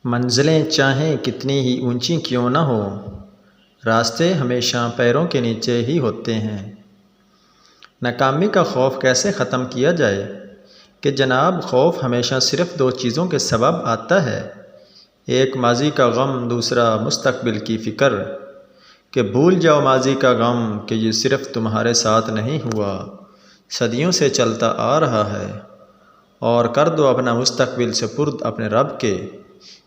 منزلیں چاہیں کتنی ہی اونچی کیوں نہ ہوں، راستے ہمیشہ پیروں کے نیچے ہی ہوتے ہیں۔ ناکامی کا خوف کیسے ختم کیا جائے کہ جناب خوف ہمیشہ صرف دو چیزوں کے سبب آتا ہے، ایک ماضی کا غم، دوسرا مستقبل کی فکر، کہ بھول جاؤ ماضی کا غم کہ یہ صرف تمہارے ساتھ نہیں ہوا، صدیوں سے چلتا آ رہا ہے، اور کر دو اپنا مستقبل سپرد اپنے رب کے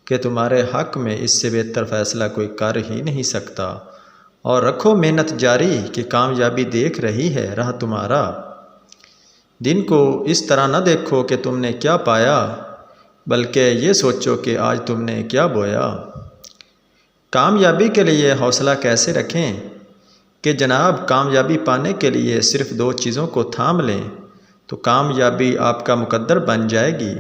کہ تمہارے حق میں اس سے بہتر فیصلہ کوئی کر ہی نہیں سکتا، اور رکھو محنت جاری کہ کامیابی دیکھ رہی ہے راہ تمہارا۔ دن کو اس طرح نہ دیکھو کہ تم نے کیا پایا، بلکہ یہ سوچو کہ آج تم نے کیا بویا۔ کامیابی کے لیے حوصلہ کیسے رکھیں کہ جناب کامیابی پانے کے لیے صرف دو چیزوں کو تھام لیں تو کامیابی آپ کا مقدر بن جائے گی،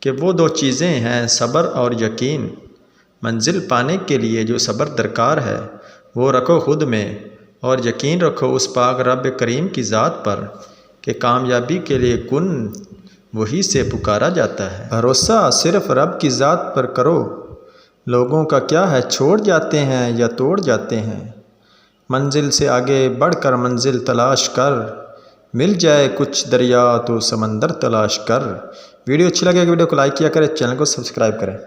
کہ وہ دو چیزیں ہیں صبر اور یقین۔ منزل پانے کے لیے جو صبر درکار ہے وہ رکھو خود میں، اور یقین رکھو اس پاک رب کریم کی ذات پر کہ کامیابی کے لیے کن وہی سے پکارا جاتا ہے۔ بھروسہ صرف رب کی ذات پر کرو، لوگوں کا کیا ہے چھوڑ جاتے ہیں یا توڑ جاتے ہیں۔ منزل سے آگے بڑھ کر منزل تلاش کر، مل جائے کچھ دریا تو سمندر تلاش کر۔ ویڈیو اچھی لگے گی ویڈیو کو لائک کیا کریں، چینل کو سبسکرائب کریں۔